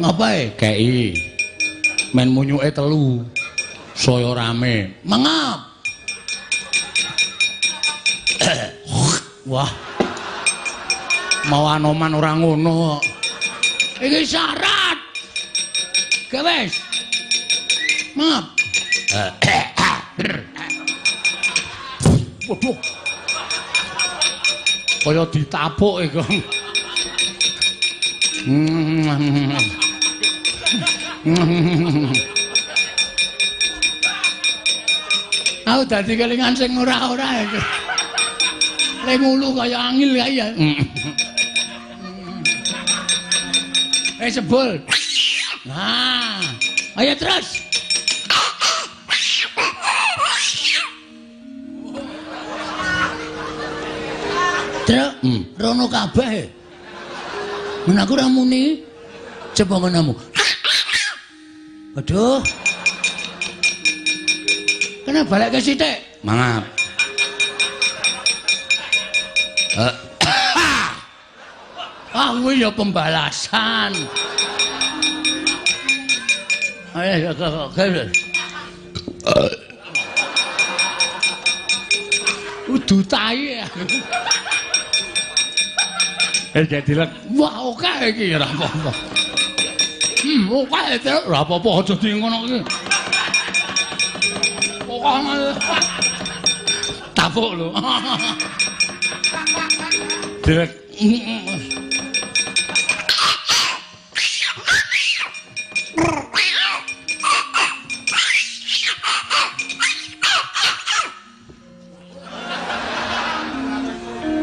Ngapae? Kei. Men munyuke telu. Saya rame. Mangap. Wah. Mau anoman ora ngono kok. Iki syarat. Gawes. Mangap. Waduh. Kaya ditapuk iku. Aku dadi kelingan sing ora-ora iki. Le ngulu kaya angil kae ya. Sebul. Nah, ayo terus. Terus, rono kabeh. Men aku ora muni. Coba ngono. Aduh. Kena balik ke sithik. Mangap. Aku ya pembalasan. Ayo ke. Udu tai ya. Jadi lek Wah, oke iki ora apa-apa. Oke terus ora apa-apa aja di ngono iki. Pokoke tapuk lho. Dilek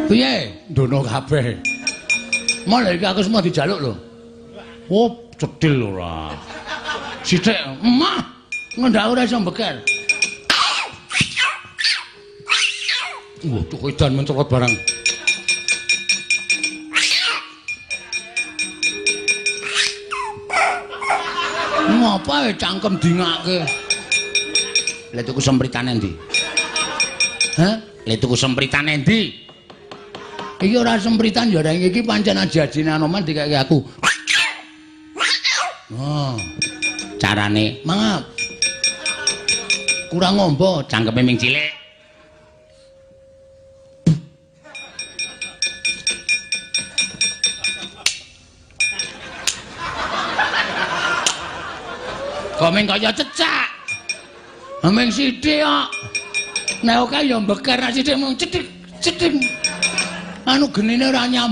Piye? ndono kabeh. Malah iki aku semua dijaluk lho. Oh, cedil ora. Sithik, emah. Ngendak ora iso mbeker. Wah, tuh edan mencolot barang. Ngapa cangkem dingake? Lah tuku sempritane ndi? Hah? Lah tuku sempritane ndi? Iki ora sempritan ya iki pancen aji-ajine Anoman dikake aku. Oh. Carane Mangap. Kurang ngombo, cangkeme ming cilik. kok ming kaya cecak. Ameng sithik kok. Nek oke ya mbeker sithik mung cedik. Anu genine ora nyambung.